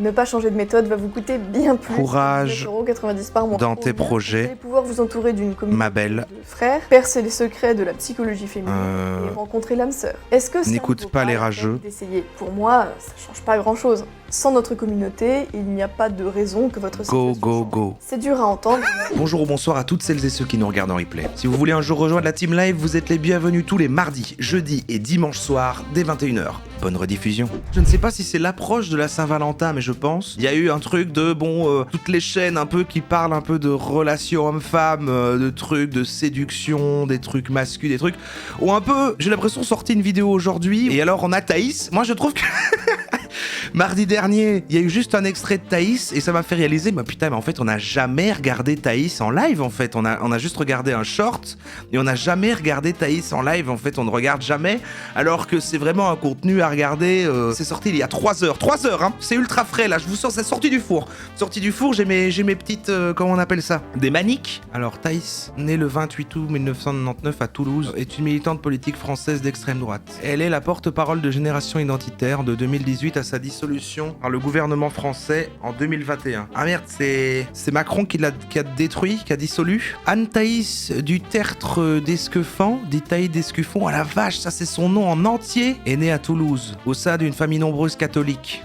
Ne pas changer de méthode va vous coûter bien plus. Courage 9,90 € par mois. dans tes projets. Vous allez pouvoir vous entourer d'une communauté Ma belle. de frères, percer les secrets de la psychologie féminine et rencontrer l'âme sœur. Est-ce que ça N'écoute ne vaut pas les la rageux. peine d'essayer? Pour moi, ça change pas grand-chose. Sans notre communauté, il n'y a pas de raison que votre situation change. Go. C'est dur à entendre. Bonjour ou bonsoir à toutes celles et ceux qui nous regardent en replay. Si vous voulez un jour rejoindre la Team Live, vous êtes les bienvenus tous les mardis, jeudis et dimanches soirs dès 21 h. Bonne rediffusion. Je ne sais pas si c'est l'approche de la Saint-Valentin, mais je pense. Il y a eu un truc de, toutes les chaînes un peu qui parlent un peu de relations hommes-femmes, de trucs de séduction, des trucs masculins, des trucs, ont un peu, j'ai l'impression, sorti une vidéo aujourd'hui. Et alors on a Thaïs. Moi je trouve que... Mardi dernier, il y a eu juste un extrait de Thaïs et ça m'a fait réaliser, mais en fait on n'a jamais regardé Thaïs en live en fait, on a juste regardé un short et on n'a jamais regardé Thaïs en live en fait, on ne regarde jamais alors que c'est vraiment un contenu à regarder, c'est sorti il y a 3 heures hein, c'est ultra frais là, je vous sens, c'est sorti du four, j'ai mes petites, comment on appelle ça, des maniques. Alors Thaïs, née le 28 août 1999 à Toulouse, est une militante politique française d'extrême droite. Elle est la porte-parole de Génération Identitaire de 2018 à sa dissolution par le gouvernement français en 2021. Ah merde, c'est Macron qui a détruit, qui a dissolu. Anne-Thaïs du Tertre d'Esquefan, dit Thaïs d'Escuffon, ah la vache, ça c'est son nom en entier, est née à Toulouse, au sein d'une famille nombreuse catholique.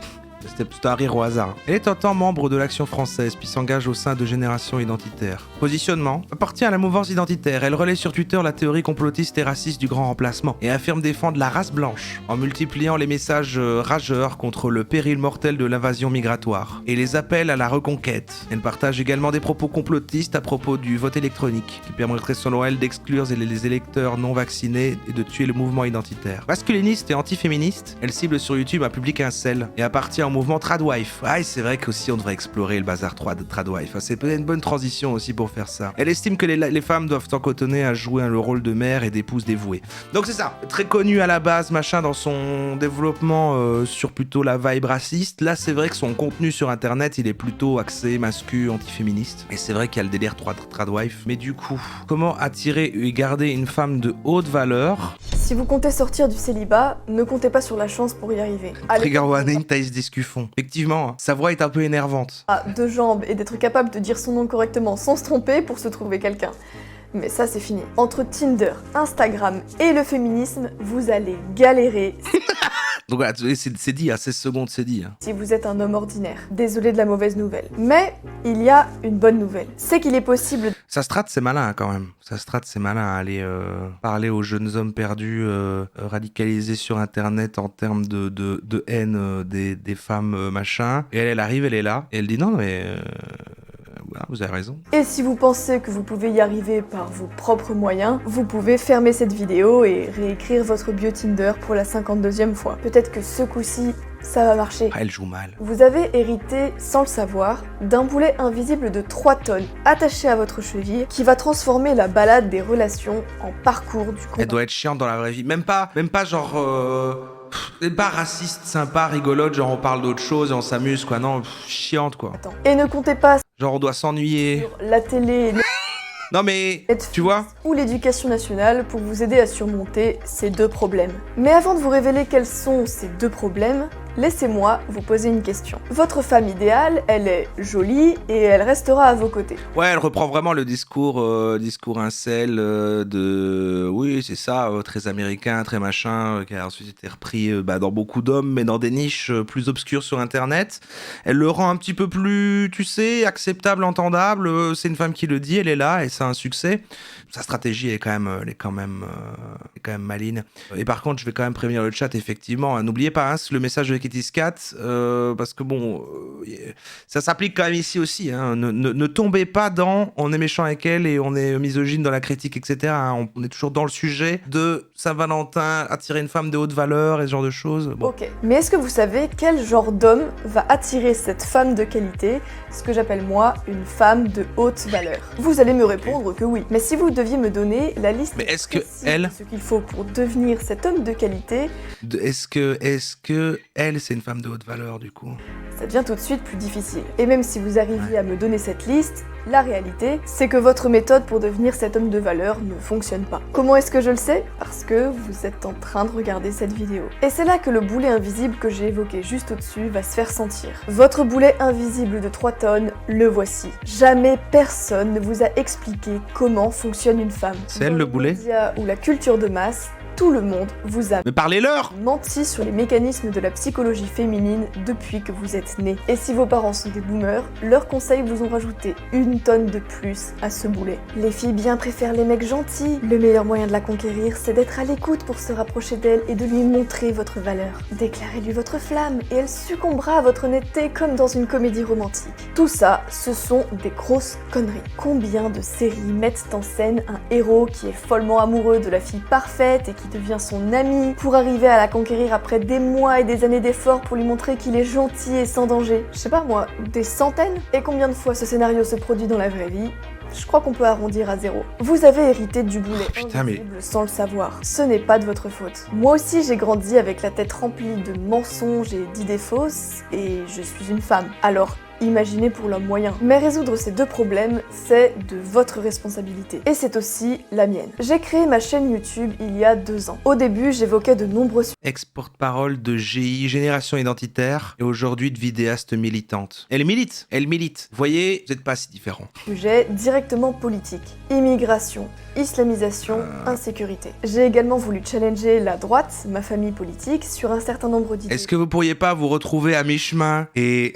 C'était un rire au hasard. Elle est un temps membre de l'Action française, puis s'engage au sein de Génération Identitaire. Positionnement: appartient à la mouvance identitaire. Elle relaie sur Twitter la théorie complotiste et raciste du grand remplacement et affirme défendre la race blanche en multipliant les messages rageurs contre le péril mortel de l'invasion migratoire et les appels à la reconquête. Elle partage également des propos complotistes à propos du vote électronique qui permettrait selon elle d'exclure les électeurs non vaccinés et de tuer le mouvement identitaire. Masculiniste et antiféministe, elle cible sur YouTube un public incel et appartient au mouvement Tradwife. Ah, c'est vrai qu'aussi on devrait explorer le bazar Tradwife. C'est peut-être une bonne transition aussi pour faire ça. Elle estime que les femmes doivent s'encotonner à jouer le rôle de mère et d'épouse dévouée. Donc c'est ça, très connue à la base, machin, dans son développement sur plutôt la vibe raciste. Là, c'est vrai que son contenu sur internet, il est plutôt axé mascu, antiféministe. Et c'est vrai qu'il y a le délire Tradwife. Mais du coup, comment attirer et garder une femme de haute valeur? Si vous comptez sortir du célibat, ne comptez pas sur la chance pour y arriver. Trigger warning, Thaïs Descuffon. Effectivement, sa voix est un peu énervante. Deux jambes et d'être capable de dire son nom correctement sans se tromper pour se trouver quelqu'un. Mais ça, c'est fini. Entre Tinder, Instagram et le féminisme, vous allez galérer. Donc voilà, c'est dit, à 16 secondes, c'est dit. Si vous êtes un homme ordinaire, désolé de la mauvaise nouvelle. Mais il y a une bonne nouvelle. C'est qu'il est possible... Ça se trate, c'est malin quand même. Ça se trate, c'est malin à aller parler aux jeunes hommes perdus, radicalisés sur internet en termes de haine des femmes, machin. Et elle arrive, elle est là, et elle dit non mais... Voilà, vous avez raison. Et si vous pensez que vous pouvez y arriver par vos propres moyens, vous pouvez fermer cette vidéo et réécrire votre bio Tinder pour la 52e fois. Peut-être que ce coup-ci, ça va marcher. Ah, elle joue mal. Vous avez hérité, sans le savoir, d'un boulet invisible de 3 tonnes attaché à votre cheville qui va transformer la balade des relations en parcours du combat. Elle doit être chiante dans la vraie vie. Même pas genre... C'est pas raciste, sympa, rigolote, genre on parle d'autre chose et on s'amuse quoi, non, chiante quoi. Attends. Et ne comptez pas genre on doit s'ennuyer. sur la télé, non mais, tu vois, ou l'éducation nationale pour vous aider à surmonter ces 2 problèmes. Mais avant de vous révéler quels sont ces 2 problèmes, laissez-moi vous poser une question. Votre femme idéale, elle est jolie et elle restera à vos côtés. Ouais, elle reprend vraiment le discours incel de... Oui, c'est ça, très américain, très machin, qui a ensuite été repris dans beaucoup d'hommes, mais dans des niches plus obscures sur Internet. Elle le rend un petit peu plus, tu sais, acceptable, entendable. C'est une femme qui le dit, elle est là et c'est un succès. Sa stratégie est quand même maligne. Et par contre, je vais quand même prévenir le chat, effectivement. N'oubliez pas le message de Kitty-Scat, parce que bon, ça s'applique quand même ici aussi. Hein. Ne tombez pas dans on est méchant avec elle et on est misogyne dans la critique, etc. Hein. On est toujours dans le sujet de Saint-Valentin, attirer une femme de haute valeur et ce genre de choses. Bon. Ok, mais est-ce que vous savez quel genre d'homme va attirer cette femme de qualité, ce que j'appelle moi une femme de haute valeur? Vous allez me répondre que oui. Mais si vous deviez me donner la liste mais est-ce que de ce qu'il faut pour devenir cet homme de qualité, est-ce que elle elle, c'est une femme de haute valeur du coup. Ça devient tout de suite plus difficile. Et même si vous arriviez à me donner cette liste, la réalité, c'est que votre méthode pour devenir cet homme de valeur ne fonctionne pas. Comment est-ce que je le sais? Parce que vous êtes en train de regarder cette vidéo. Et c'est là que le boulet invisible que j'ai évoqué juste au-dessus va se faire sentir. Votre boulet invisible de 3 tonnes, le voici. Jamais personne ne vous a expliqué comment fonctionne une femme. C'est elle le boulet? Dans les médias ou la culture de masse, tout le monde vous a Mais parlez-leur! menti sur les mécanismes de la psychologie féminine depuis que vous êtes né. Et si vos parents sont des boomers, leurs conseils vous ont rajouté 1 tonne de plus à ce boulet. Les filles bien préfèrent les mecs gentils. Le meilleur moyen de la conquérir, c'est d'être à l'écoute pour se rapprocher d'elle et de lui montrer votre valeur. Déclarez-lui votre flamme et elle succombera à votre honnêteté comme dans une comédie romantique. Tout ça, ce sont des grosses conneries. Combien de séries mettent en scène un héros qui est follement amoureux de la fille parfaite et qui devient son ami pour arriver à la conquérir après des mois et des années d'efforts pour lui montrer qu'il est gentil et sans danger? Je sais pas moi, des centaines? Et combien de fois ce scénario se produit dans la vraie vie? Je crois qu'on peut arrondir à 0. Vous avez hérité du boulet invisible sans le savoir. Ce n'est pas de votre faute. Moi aussi j'ai grandi avec la tête remplie de mensonges et d'idées fausses, et je suis une femme. Alors, imaginez pour l'homme moyen. Mais résoudre ces 2 problèmes, c'est de votre responsabilité. Et c'est aussi la mienne. J'ai créé ma chaîne YouTube il y a 2 ans. Au début, j'évoquais de nombreux Ex-porte-parole de GI, Génération Identitaire, et aujourd'hui de vidéaste militante. Elle milite. Vous voyez, vous n'êtes pas si différents. sujets directement politiques. Immigration, islamisation, insécurité. J'ai également voulu challenger la droite, ma famille politique, sur un certain nombre d'idées. Est-ce que vous pourriez pas vous retrouver à mi-chemin et...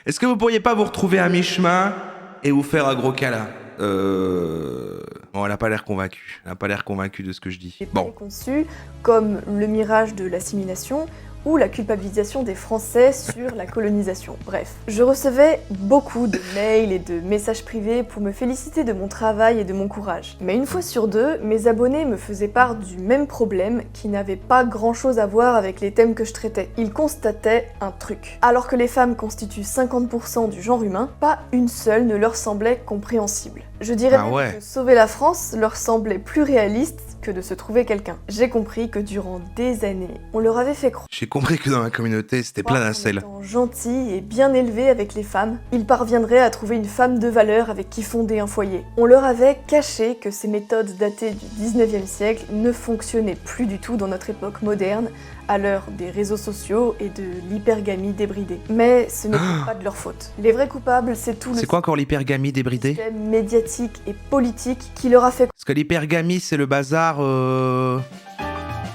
Est-ce que vous pourriez pas vous retrouver à mi-chemin et vous faire un gros câlin? Bon, elle a pas l'air convaincue. Elle a pas l'air convaincue de ce que je dis. Bon. Préconçus, comme le mirage de l'assimilation ou la culpabilisation des Français sur la colonisation. Bref, je recevais beaucoup de mails et de messages privés pour me féliciter de mon travail et de mon courage. Mais une fois sur 2, mes abonnés me faisaient part du même problème qui n'avait pas grand-chose à voir avec les thèmes que je traitais. Ils constataient un truc. Alors que les femmes constituent 50% du genre humain, pas une seule ne leur semblait compréhensible. Je dirais même que sauver la France leur semblait plus réaliste que de se trouver quelqu'un. J'ai compris que durant des années, on leur avait fait croire. J'ai compris que dans ma communauté, c'était plein d'incels. En étant gentil et bien élevé avec les femmes, ils parviendraient à trouver une femme de valeur avec qui fonder un foyer. On leur avait caché que ces méthodes datées du 19e siècle ne fonctionnaient plus du tout dans notre époque moderne, à l'heure des réseaux sociaux et de l'hypergamie débridée. Mais ce n'est pas de leur faute. Les vrais coupables, c'est tout le C'est quoi encore l'hypergamie débridée? système médiatique et politique qui leur a fait... Parce que l'hypergamie, c'est le bazar de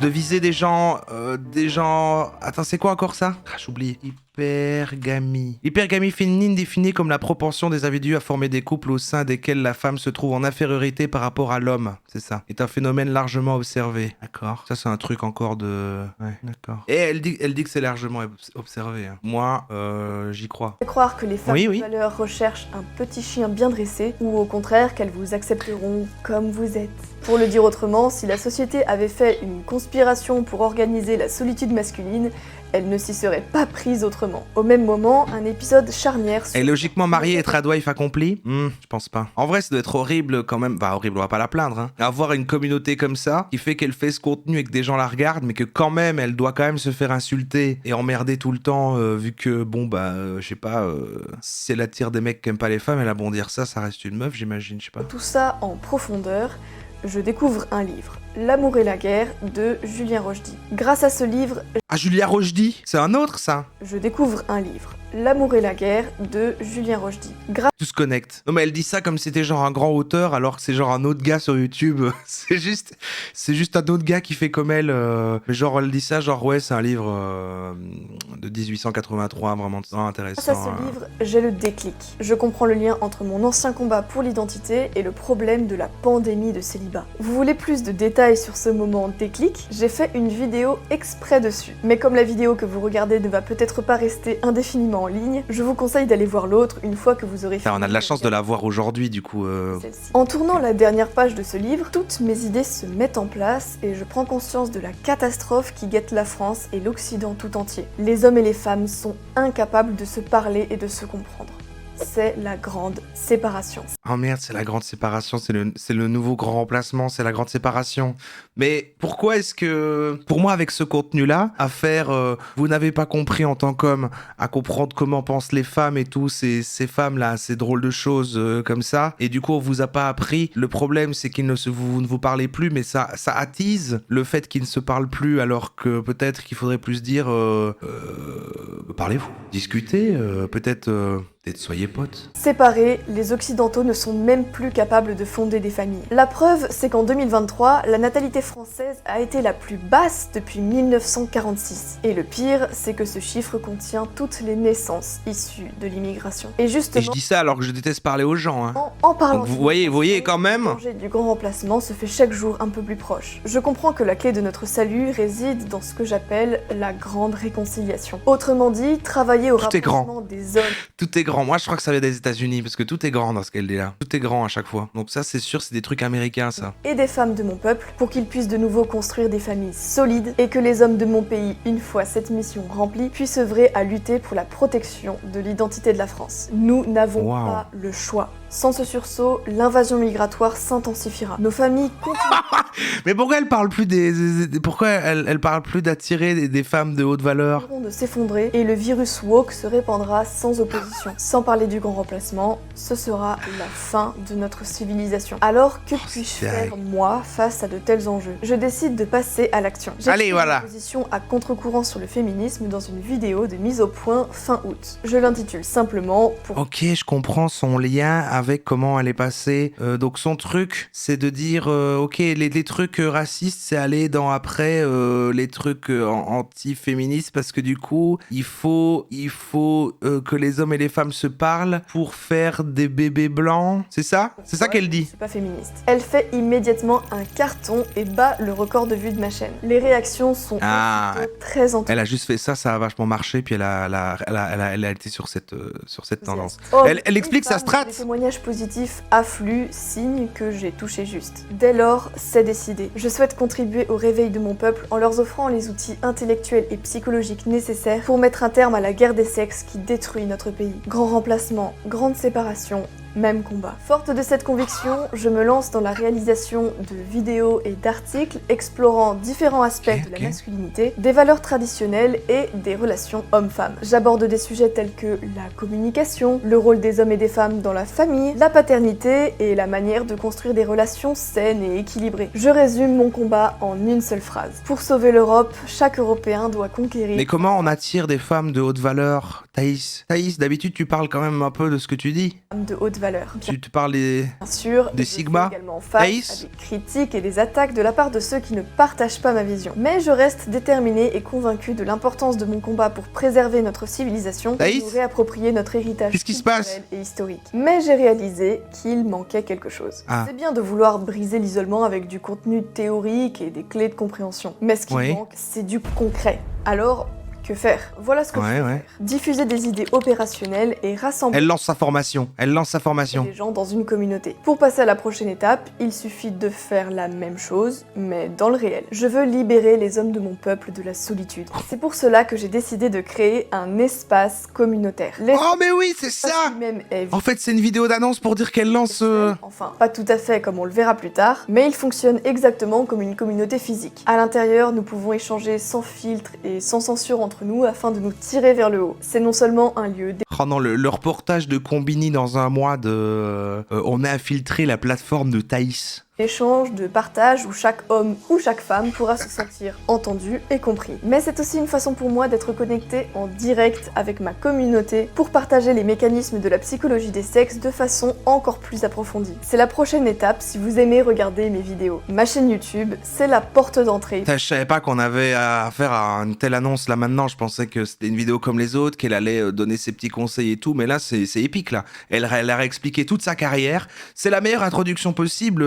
viser des gens... Attends, c'est quoi encore ça? Ah, j'oublie. Hypergamie. L'hypergamie féminine définie comme la propension des individus à former des couples au sein desquels la femme se trouve en infériorité par rapport à l'homme. C'est ça. C'est un phénomène largement observé. D'accord. Ça, c'est un truc encore de... Ouais, d'accord. Et elle dit que c'est largement observé. Hein. Moi, j'y crois. Croire que les femmes de valeur recherchent un petit chien bien dressé, ou au contraire qu'elles vous accepteront comme vous êtes. Pour le dire autrement, si la société avait fait une conspiration pour organiser la solitude masculine, elle ne s'y serait pas prise autrement. Au même moment, un épisode charnière... Et logiquement mariée et tradwife accomplie? Je pense pas. En vrai, ça doit être horrible quand même. Bah, horrible, on va pas la plaindre. Hein. Avoir une communauté comme ça, qui fait qu'elle fait ce contenu et que des gens la regardent, mais que quand même, elle doit quand même se faire insulter et emmerder tout le temps, vu que, bon, bah, je sais pas, si elle attire des mecs qui aiment pas les femmes, elle a bon dire ça, ça reste une meuf, j'imagine, je sais pas. Tout ça en profondeur, je découvre un livre, L'amour et la guerre de Julien Rochdy. Grâce à ce livre... Ah, Julien Rochdy? C'est un autre, ça? Je découvre un livre, L'amour et la guerre de Julien Rochdy. Tout se connecte. Non mais elle dit ça comme si c'était genre un grand auteur alors que c'est genre un autre gars sur YouTube. c'est juste un autre gars qui fait comme elle. Mais genre elle dit ça genre ouais c'est un livre de 1883 vraiment intéressant. Grâce à ce livre, j'ai le déclic. Je comprends le lien entre mon ancien combat pour l'identité et le problème de la pandémie de célibat. Vous voulez plus de détails sur ce moment déclic? J'ai fait une vidéo exprès dessus. Mais comme la vidéo que vous regardez ne va peut-être pas rester indéfiniment en ligne, je vous conseille d'aller voir l'autre une fois que vous aurez fini. On a de la chance de la voir aujourd'hui du coup. En tournant la dernière page de ce livre, toutes mes idées se mettent en place et je prends conscience de la catastrophe qui guette la France et l'Occident tout entier. Les hommes et les femmes sont incapables de se parler et de se comprendre. c'est la grande séparation. Oh merde, c'est la grande séparation, c'est le nouveau grand remplacement, c'est la grande séparation. Mais pourquoi est-ce que, pour moi, avec ce contenu-là, à faire, vous n'avez pas compris en tant qu'homme, à comprendre comment pensent les femmes et tout, ces femmes-là, ces drôles de choses comme ça, et du coup, on vous a pas appris. Le problème, c'est vous ne vous parlez plus, mais ça attise le fait qu'ils ne se parlent plus, alors que peut-être qu'il faudrait plus dire, parlez-vous, discutez, peut-être soyez potes. Séparés, les Occidentaux ne sont même plus capables de fonder des familles. La preuve, c'est qu'en 2023, la natalité française a été la plus basse depuis 1946. Et le pire, c'est que ce chiffre contient toutes les naissances issues de l'immigration. Et justement, Et je dis ça alors que je déteste parler aux gens, hein. En parlant Donc vous voyez quand même. le danger du grand remplacement se fait chaque jour un peu plus proche. Je comprends que la clé de notre salut réside dans ce que j'appelle la grande réconciliation. Autrement dit, travailler au Tout est grand. rapprochement des hommes. Tout est grand. Moi, je crois que ça vient des États-Unis parce que tout est grand dans ce qu'elle dit là. Tout est grand à chaque fois. Donc ça, c'est sûr, c'est des trucs américains, ça. Et des femmes de mon peuple pour qu'ils puissent de nouveau construire des familles solides et que les hommes de mon pays, une fois cette mission remplie, puissent œuvrer à lutter pour la protection de l'identité de la France. Nous n'avons Wow. pas le choix. Sans ce sursaut, l'invasion migratoire s'intensifiera. Nos familles Mais pourquoi elle parle plus pourquoi elle parle plus d'attirer des femmes de haute valeur? continueront de s'effondrer et le virus woke se répandra sans opposition. Sans parler du grand remplacement, ce sera la fin de notre civilisation. Alors que puis-je c'est faire vrai. moi face à de tels enjeux? Je décide de passer à l'action. J'ai Allez, pris voilà. une position à contre-courant sur le féminisme dans une vidéo de mise au point fin août. Je l'intitule simplement pour Ok, je comprends son lien avec comment elle est passée. Donc son truc, c'est de dire, ok, les trucs racistes, c'est aller dans après les trucs anti-féministes parce que du coup, il faut que les hommes et les femmes se parlent pour faire des bébés blancs. C'est ça? C'est ça qu'elle Je dit. suis pas féministe. Elle fait immédiatement un carton et bat le record de vue de ma chaîne. Les réactions sont Ah. aussitôt très enthousiastes. Elle a juste fait ça, ça a vachement marché, puis elle a été sur cette tendance. Hommes Elle et explique sa femmes, strat. Les témoignages positifs affluent, signe que j'ai touché juste. Dès lors, c'est décidé. Je souhaite contribuer au réveil de mon peuple en leur offrant les outils intellectuels et psychologiques nécessaires pour mettre un terme à la guerre des sexes qui détruit notre pays. Grand remplacement, grande séparation, même combat. Forte de cette conviction, je me lance dans la réalisation de vidéos et d'articles explorant différents aspects de la ok. masculinité, des valeurs traditionnelles et des relations hommes-femmes. J'aborde des sujets tels que la communication, le rôle des hommes et des femmes dans la famille, la paternité et la manière de construire des relations saines et équilibrées. Je résume mon combat en une seule phrase. Pour sauver l'Europe, chaque Européen doit conquérir... Mais comment on attire des femmes de haute valeur, Thaïs? Thaïs, d'habitude, tu parles quand même un peu de ce que tu dis. de haute valeur. Tu te parles des... Bien sûr, Des je Sigma, fais également face Ace. à des critiques et des attaques de la part de ceux qui ne partagent pas ma vision. Mais je reste déterminée et convaincue de l'importance de mon combat pour préserver notre civilisation et Ace. nous réapproprier notre héritage Qu'est-ce qui se culturel passe et historique. Mais j'ai réalisé qu'il manquait quelque chose. Ah. C'est bien de vouloir briser l'isolement avec du contenu théorique et des clés de compréhension. Mais ce qui Oui. manque, c'est du concret. Alors, que faire? Voilà ce que je Ouais, peux ouais. faire. Diffuser des idées opérationnelles et rassembler Elle lance sa formation. les gens dans une communauté. Pour passer à la prochaine étape, il suffit de faire la même chose, mais dans le réel. Je veux libérer les hommes de mon peuple de la solitude. C'est pour cela que j'ai décidé de créer un espace communautaire. L'espace Oh mais oui, c'est ça. lui-même est En fait, c'est une vidéo d'annonce pour dire qu'elle lance... Enfin, pas tout à fait comme on le verra plus tard, mais il fonctionne exactement comme une communauté physique. À l'intérieur, nous pouvons échanger sans filtre et sans censure entre nous afin de nous tirer vers le haut. C'est non seulement un lieu Oh non, le reportage de Combini dans un mois de... on a infiltré la plateforme de Thaïs. d'échange, de partage où chaque homme ou chaque femme pourra se sentir entendu et compris. Mais c'est aussi une façon pour moi d'être connecté en direct avec ma communauté pour partager les mécanismes de la psychologie des sexes de façon encore plus approfondie. C'est la prochaine étape si vous aimez regarder mes vidéos. Ma chaîne YouTube, c'est la porte d'entrée. Je savais pas qu'on avait affaire à une telle annonce là maintenant. Je pensais que c'était une vidéo comme les autres, qu'elle allait donner ses petits conseils et tout. Mais là, c'est épique là. Elle a réexpliqué toute sa carrière. C'est la meilleure introduction possible.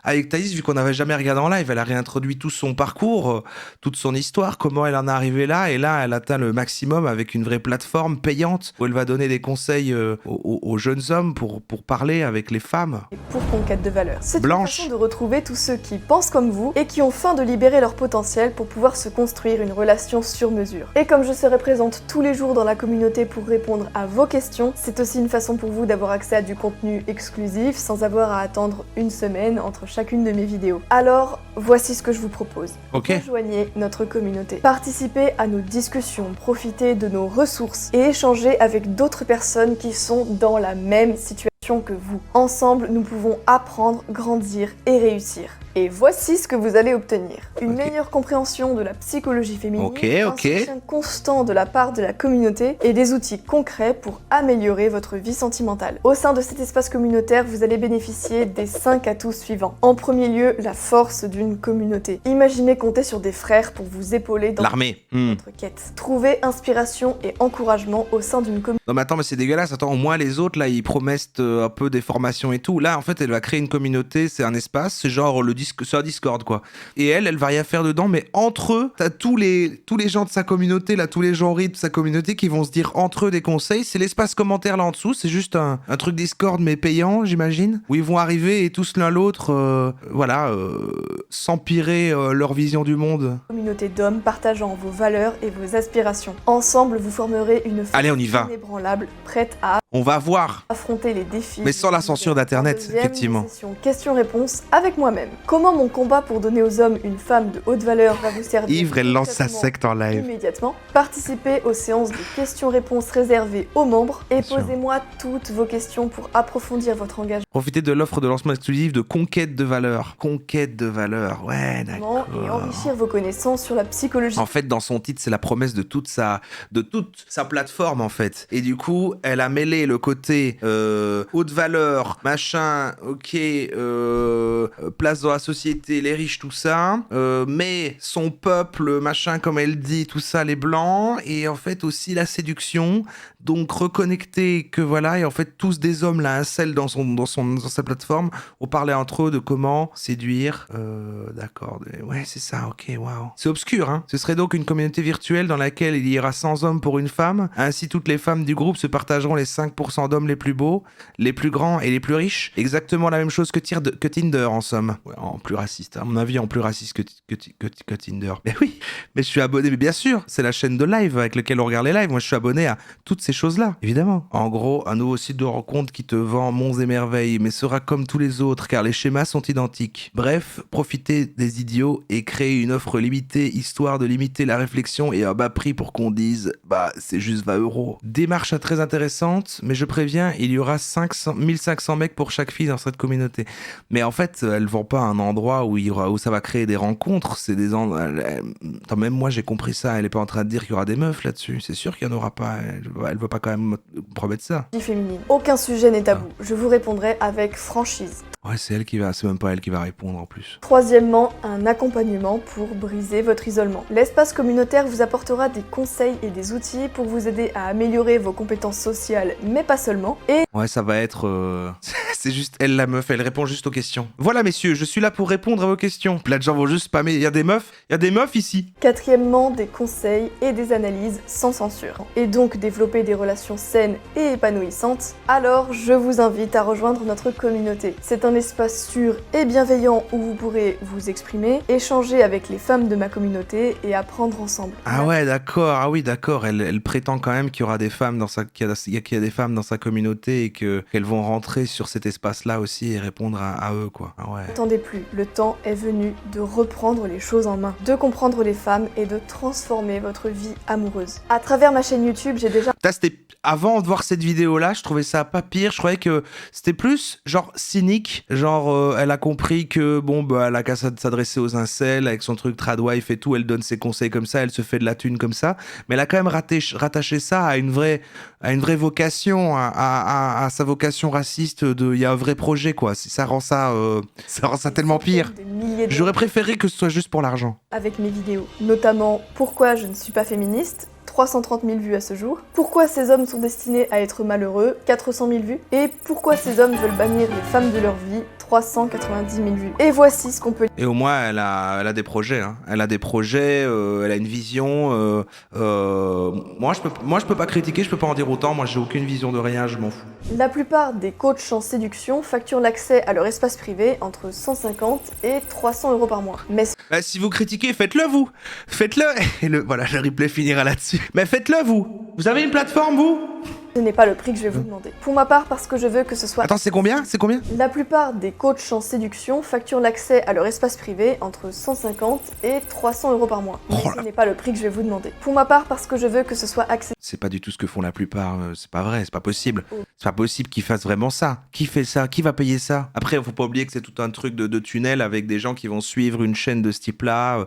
avec Thaïs, vu qu'on n'avait jamais regardé en live, elle a réintroduit tout son parcours, toute son histoire, comment elle en est arrivée là, et là, elle atteint le maximum avec une vraie plateforme payante où elle va donner des conseils aux jeunes hommes pour parler avec les femmes. Et pour conquête de valeur. C'est une Blanche. façon de retrouver tous ceux qui pensent comme vous et qui ont faim de libérer leur potentiel pour pouvoir se construire une relation sur mesure. Et comme je serai présente tous les jours dans la communauté pour répondre à vos questions, c'est aussi une façon pour vous d'avoir accès à du contenu exclusif sans avoir à attendre une semaine entre chacune de mes vidéos. Alors, voici ce que je vous propose. Ok. Rejoignez notre communauté. Participez à nos discussions, profitez de nos ressources et échangez avec d'autres personnes qui sont dans la même situation que vous. Ensemble, nous pouvons apprendre, grandir et réussir. Et voici ce que vous allez obtenir. Une meilleure compréhension de la psychologie féminine, un soutien constant de la part de la communauté et des outils concrets pour améliorer votre vie sentimentale. Au sein de cet espace communautaire, vous allez bénéficier des 5 atouts suivants. En premier lieu, la force d'une communauté. Imaginez compter sur des frères pour vous épauler dans L'armée. votre quête. Trouvez inspiration et encouragement au sein d'une communauté. Non mais attends, mais c'est dégueulasse. Attends, au moins les autres là, ils promettent un peu des formations et tout. Là, en fait, elle va créer une communauté, c'est un espace, c'est genre c'est un Discord quoi. Et elle va rien faire dedans, mais entre eux, t'as tous les gens de sa communauté là, tous les genres de sa communauté qui vont se dire entre eux des conseils. C'est l'espace commentaire là en dessous, c'est juste un truc Discord mais payant, j'imagine, où ils vont arriver et tous l'un l'autre, s'empirer leur vision du monde. Communauté d'hommes partageant vos valeurs et vos aspirations. Ensemble, vous formerez une Allez, on y va. inébranlable, prête à On va voir. affronter les défis. Mais sans la censure d'Internet, Deuxième effectivement. session questions-réponses avec moi-même. Comment mon combat pour donner aux hommes une femme de haute valeur va vous servir? Ivre, elle lance sa concrètement secte en live. Immédiatement. Participez aux séances de questions-réponses réservées aux membres et Bien sûr. posez-moi toutes vos questions pour approfondir votre engagement Profitez de l'offre de lancement exclusive de conquête de valeur. Conquête de valeur, ouais, d'accord. et enrichir vos connaissances sur la psychologie. En fait, dans son titre, c'est la promesse de toute sa plateforme, en fait. Et du coup, elle a mêlé le côté haute valeur, machin, ok, place dans la société, les riches, tout ça, mais son peuple, machin, comme elle dit, tout ça, les blancs, et en fait aussi la séduction. Donc reconnecter que voilà, et en fait tous des hommes là, un sel dans sa plateforme, on parlait entre eux de comment séduire. D'accord, ouais c'est ça, ok, waouh. C'est obscur, hein. Ce serait donc une communauté virtuelle dans laquelle il y aura 100 hommes pour une femme. Ainsi toutes les femmes du groupe se partageront les 5% d'hommes les plus beaux, les plus grands et les plus riches. Exactement la même chose que Tinder en somme. Ouais, en plus raciste, à mon avis, en plus raciste que Tinder. Mais oui, mais je suis abonné, mais bien sûr, c'est la chaîne de live avec laquelle on regarde les lives. Moi je suis abonné à toutes ces choses-là, évidemment. En gros, un nouveau site de rencontre qui te vend monts et merveilles, mais sera comme tous les autres, car les schémas sont identiques. Bref, profitez des idiots et créez une offre limitée, histoire de limiter la réflexion et à bas prix pour qu'on dise, bah, c'est juste 20 €. Démarche très intéressante, mais je préviens, il y aura 1500 mecs pour chaque fille dans cette communauté. Mais en fait, elles vont pas à un endroit où ça va créer des rencontres, c'est des Attends, même moi j'ai compris ça, elle est pas en train de dire qu'il y aura des meufs là-dessus, c'est sûr qu'il y en aura pas, elle veut pas quand même promettre ça. Féminine. Aucun sujet n'est tabou. Je vous répondrai avec franchise. Ouais, c'est même pas elle qui va répondre en plus. Troisièmement, un accompagnement pour briser votre isolement. L'espace communautaire vous apportera des conseils et des outils pour vous aider à améliorer vos compétences sociales, mais pas seulement. Et Ouais, ça va être... c'est juste elle la meuf, elle répond juste aux questions. Voilà messieurs, je suis là pour répondre à vos questions. Plein de gens vont juste spammer, il y a des meufs ici. quatrièmement, des conseils et des analyses sans censure. Et donc développer des relations saines et épanouissantes. Alors, je vous invite à rejoindre notre communauté. C'est un espace sûr et bienveillant où vous pourrez vous exprimer, échanger avec les femmes de ma communauté et apprendre ensemble. Ah ouais, d'accord, ah oui, d'accord, elle prétend quand même qu'il y aura des femmes qu'il y a des femmes dans sa communauté et qu'elles vont rentrer sur cet espace-là aussi et répondre à eux, quoi. Ah ouais. N'attendez plus, le temps est venu de reprendre les choses en main, de comprendre les femmes et de transformer votre vie amoureuse. À travers ma chaîne YouTube, j'ai déjà... Putain, avant de voir cette vidéo-là, je trouvais ça pas pire. Je croyais que c'était plus genre cynique. Genre, elle a compris que bon, bah, elle a qu'à s'adresser aux incels avec son truc tradwife et tout. Elle donne ses conseils comme ça, elle se fait de la thune comme ça. Mais elle a quand même rattaché ça à une vraie vocation, à sa vocation raciste. Il y a un vrai projet, quoi. Ça rend ça tellement pire. J'aurais préféré que ce soit juste pour l'argent. Avec mes vidéos, notamment pourquoi je ne suis pas féministe. 330 000 vues à ce jour. Pourquoi ces hommes sont destinés à être malheureux, 400 000 vues. Et pourquoi ces hommes veulent bannir les femmes de leur vie, 390 000 vues. Et voici ce qu'on peut Et au moins, elle a des projets. Hein. Elle a des projets, elle a une vision. Moi, je peux pas critiquer, je peux pas en dire autant. Moi, j'ai aucune vision de rien, je m'en fous. La plupart des coachs en séduction facturent l'accès à leur espace privé entre 150 et 300 € par mois. Mais Bah, si vous critiquez, faites-le vous. Faites-le. Et voilà, le replay finira là-dessus. Mais faites-le vous. Vous avez une plateforme vous? ce n'est pas le prix que je vais vous demander. Pour ma part, parce que je veux que ce soit... Attends, c'est combien? C'est combien? La plupart des coachs en séduction facturent l'accès à leur espace privé entre 150 et 300 € par mois. Mais ce n'est pas le prix que je vais vous demander. Pour ma part, parce que je veux que ce soit accessible. C'est pas du tout ce que font la plupart, c'est pas vrai, c'est pas possible. C'est pas possible qu'ils fassent vraiment ça. Qui fait ça? Qui va payer ça? Après, faut pas oublier que c'est tout un truc de tunnel avec des gens qui vont suivre une chaîne de ce type-là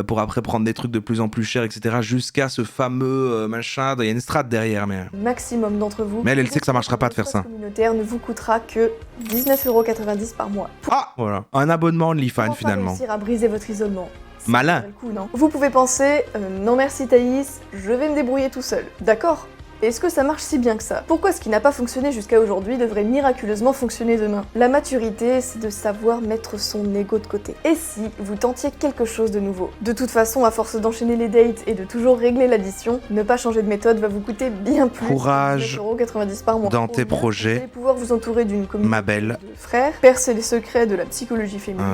pour après prendre des trucs de plus en plus chers, etc. Jusqu'à ce fameux machin. Il y a une strate derrière, mais... Maximum d'entre vous. Mais elle sait que ça marchera pas de faire ça. Communautaire ne vous coûtera que 19,90 € par mois. Ah, voilà. Un abonnement OnlyFans finalement. Réussir à briser votre isolement. Malin. Le coup, non. Vous pouvez penser, non merci Thaïs, je vais me débrouiller tout seul. D'accord. Est-ce que ça marche si bien que ça? Pourquoi ce qui n'a pas fonctionné jusqu'à aujourd'hui devrait miraculeusement fonctionner demain? La maturité, c'est de savoir mettre son ego de côté. Et si vous tentiez quelque chose de nouveau? De toute façon, à force d'enchaîner les dates et de toujours régler l'addition, ne pas changer de méthode va vous coûter bien plus Courage que 9,90 € par mois. dans tes projets. Vous allez pouvoir vous entourer d'une communauté Ma belle. de frères, percer les secrets de la psychologie féminine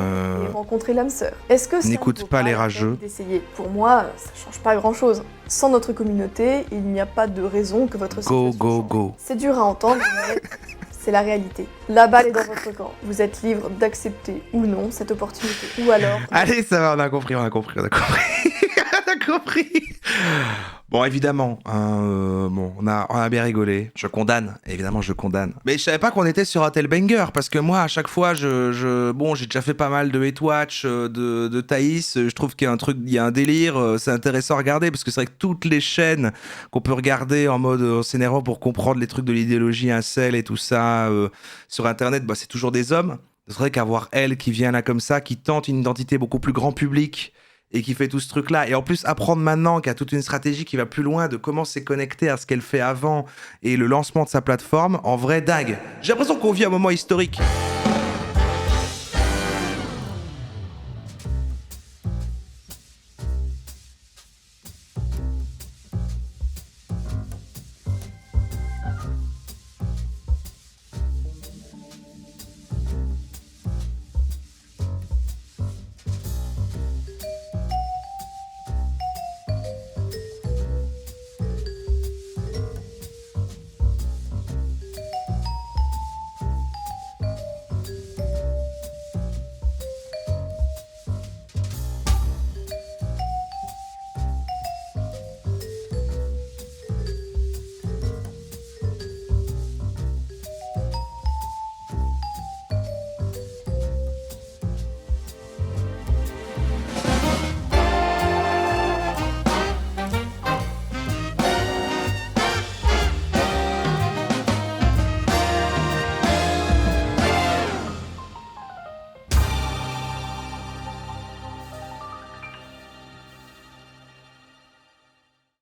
et rencontrer l'âme sœur. Est-ce que ça N'écoute ne vaut pas les la peine rageux. d'essayer? Pour moi, ça change pas grand-chose. Sans notre communauté, il n'y a pas de raison que votre situation change. C'est dur à entendre, mais c'est la réalité. La balle est dans votre camp. Vous êtes libre d'accepter ou non cette opportunité. Ou alors... Allez, ça va, on a compris. On a compris. Bon, évidemment, on a bien rigolé. Je condamne, évidemment, je condamne. Mais je savais pas qu'on était sur un tel banger, parce que moi, à chaque fois, j'ai déjà fait pas mal de hate watch de Thaïs. Je trouve qu'il y a il y a un délire, c'est intéressant à regarder, parce que c'est vrai que toutes les chaînes qu'on peut regarder en mode s'énervant pour comprendre les trucs de l'idéologie incel et tout ça sur Internet, bah, c'est toujours des hommes. C'est vrai qu'avoir elle qui vient là comme ça, qui tente une identité beaucoup plus grand public, et qui fait tout ce truc-là. Et en plus, apprendre maintenant qu'il y a toute une stratégie qui va plus loin de comment c'est connecté à ce qu'elle fait avant et le lancement de sa plateforme, en vrai, dingue. J'ai l'impression qu'on vit un moment historique.